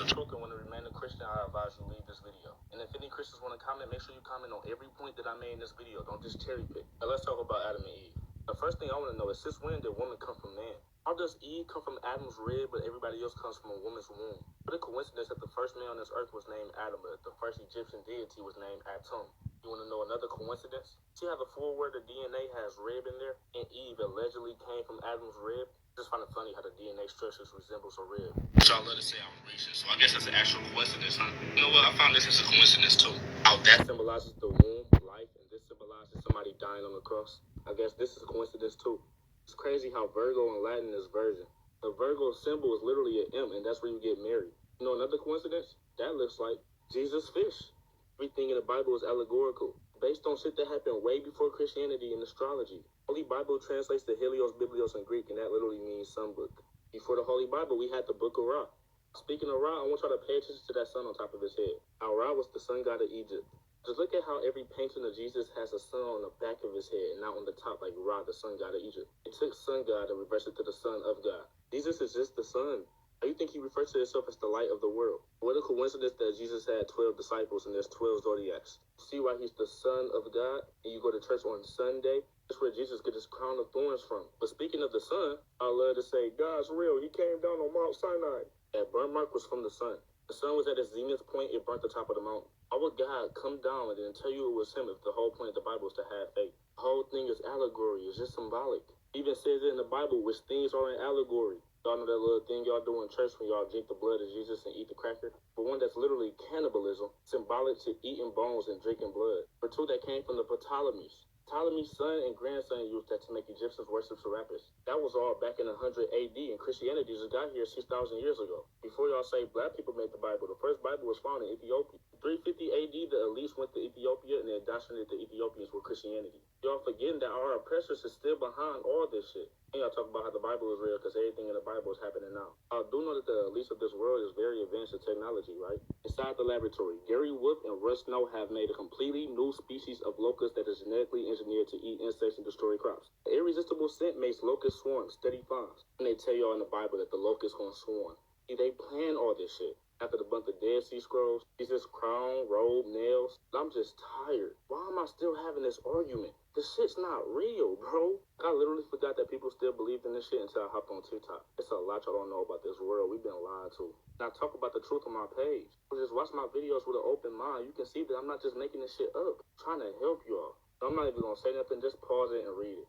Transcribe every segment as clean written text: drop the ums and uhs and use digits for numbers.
the truth and want to remain a Christian, I advise you leave this video. And if any Christians want to comment, make sure you comment on every point that I made in this video. Don't just cherry pick. Now let's talk about Adam and Eve. The first thing I want to know is, since when did woman come from man? How does Eve come from Adam's rib, but everybody else comes from a woman's womb? What a coincidence that the first man on this earth was named Adam, but the first Egyptian deity was named Atum. You want to know another coincidence? See how the full word of DNA has rib in there, and Eve allegedly came from Adam's rib? Just find it funny how the DNA structures resembles a rib. Y'all love to say I'm racist, so I guess that's an actual coincidence, huh? You know what? I found this as a coincidence too. How that symbolizes the womb, life, and this symbolizes somebody dying on the cross. I guess this is a coincidence too. It's crazy how Virgo in Latin is virgin. The Virgo symbol is literally an M, and that's where you get married. You know another coincidence? That looks like Jesus' fish. Everything in the Bible is allegorical, based on shit that happened way before Christianity and astrology. Holy Bible translates to Helios Biblios in Greek, and that literally means sun book. Before the Holy Bible, we had the Book of Ra. Speaking of Ra, I want y'all to pay attention to that sun on top of his head. Now, Ra was the sun god of Egypt. Just look at how every painting of Jesus has a sun on the back of his head and not on the top like Ra, the sun god of Egypt. It took sun god and reversed it to the son of God. Jesus is just the sun. How you think he refers to himself as the light of the world? What a coincidence that Jesus had 12 disciples and there's 12 zodiacs. See why he's the son of God? And you go to church on Sunday? That's where Jesus gets his crown of thorns from. But speaking of the sun, I love to say, God's real. He came down on Mount Sinai. That burn mark was from the sun. The sun was at its zenith point, it burnt the top of the mountain. How would God come down and then tell you it was him if the whole point of the Bible is to have faith? The whole thing is allegory, it's just symbolic. It even says it in the Bible, which things are in allegory. Y'all know that little thing y'all do in church when y'all drink the blood of Jesus and eat the cracker? For one, that's literally cannibalism, symbolic to eating bones and drinking blood. For two, that came from the Ptolemies. Ptolemy's son and grandson used that to make Egyptians worship Serapis. That was all back in 100 AD, and Christianity just got here 6,000 years ago. Before y'all say black people made the Bible, the first Bible was found in Ethiopia. 350 AD, the elites went to Ethiopia and they indoctrinated the Ethiopians with Christianity. Y'all forgetting that our oppressors is still behind all this shit. And y'all talk about how the Bible is real because everything in the Bible is happening now. I do know that the elites of this world is very advanced in technology, right? Inside the laboratory, Gary Wolf and Russ Snow have made a completely new species of locust that is genetically engineered to eat insects and destroy crops. The irresistible scent makes locusts swarm, steady farms. And they tell y'all in the Bible that the locusts gonna swarm. See, they plan all this shit. After the bunch of Dead Sea Scrolls, Jesus' crown, robe, nails. I'm just tired. Why am I still having this argument? This shit's not real, bro. I literally forgot that people still believed in this shit until I hopped on TikTok. It's a lot y'all don't know about this world. We've been lied to. Now talk about the truth on my page. Just watch my videos with an open mind. You can see that I'm not just making this shit up. I'm trying to help y'all. I'm not even gonna say nothing. Just pause it and read it.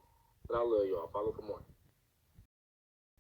But I love y'all. Follow for more.